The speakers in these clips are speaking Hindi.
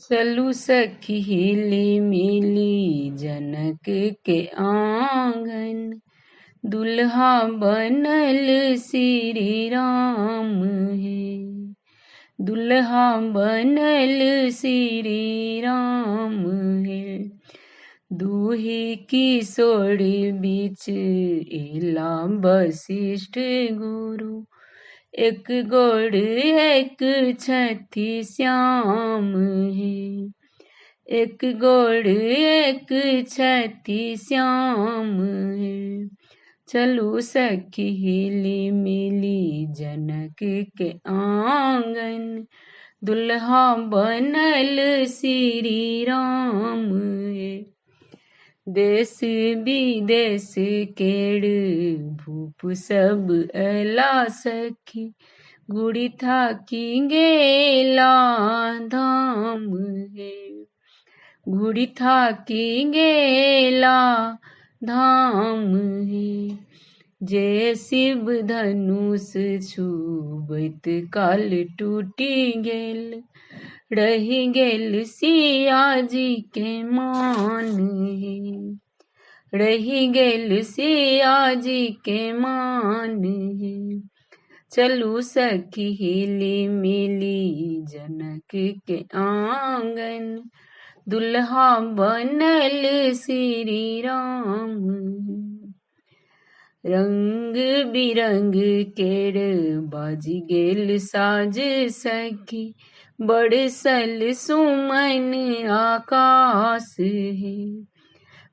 चलू सखी हिली मिली जनक के आंगन, दुल्हा बनल श्री राम है। दुल्हा बनल श्री राम है। दूही किशोर बीच एला वशिष्ठ गुरु, एक गोड़ एक छथि श्याम है। एक गोड़ एक छथि श्याम है। चलू सखी हिली मिली जनक के आंगन, दुल्हा बनल श्री राम है। देश विदेश केड़ भूप सब अला सखी, गुड़ी थाकी गेला धाम है। गुड़ी थाकी गेला धाम है। जे शिव धनुष छुबैत काल टूटी गेल, रही गेल सिया जी के मान है। रही गेल सिया जी के मान है। चलू सखी हिली मिली जनक के आंगन, दुल्हा बनल श्री राम है। रंग बिरंग केर बाजी गेल साज सखी, बरसल सुमन आकाश है।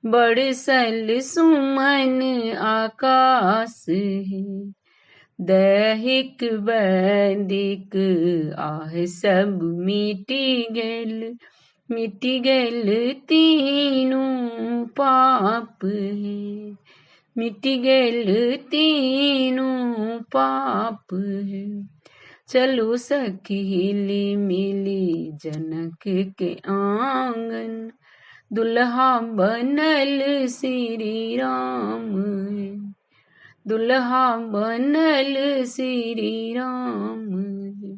बरसल सुमन आकाश है। दैहिक वैदिक आह सब मिटी गेल, मिटी गेल तीनों पाप है। मिटी गेल तीनों पाप है। चलू सखी हिली मिली जनक के आंगन, दुल्हा बनल श्री राम है। दुल्हा बनल श्री राम है।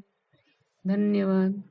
धन्यवाद।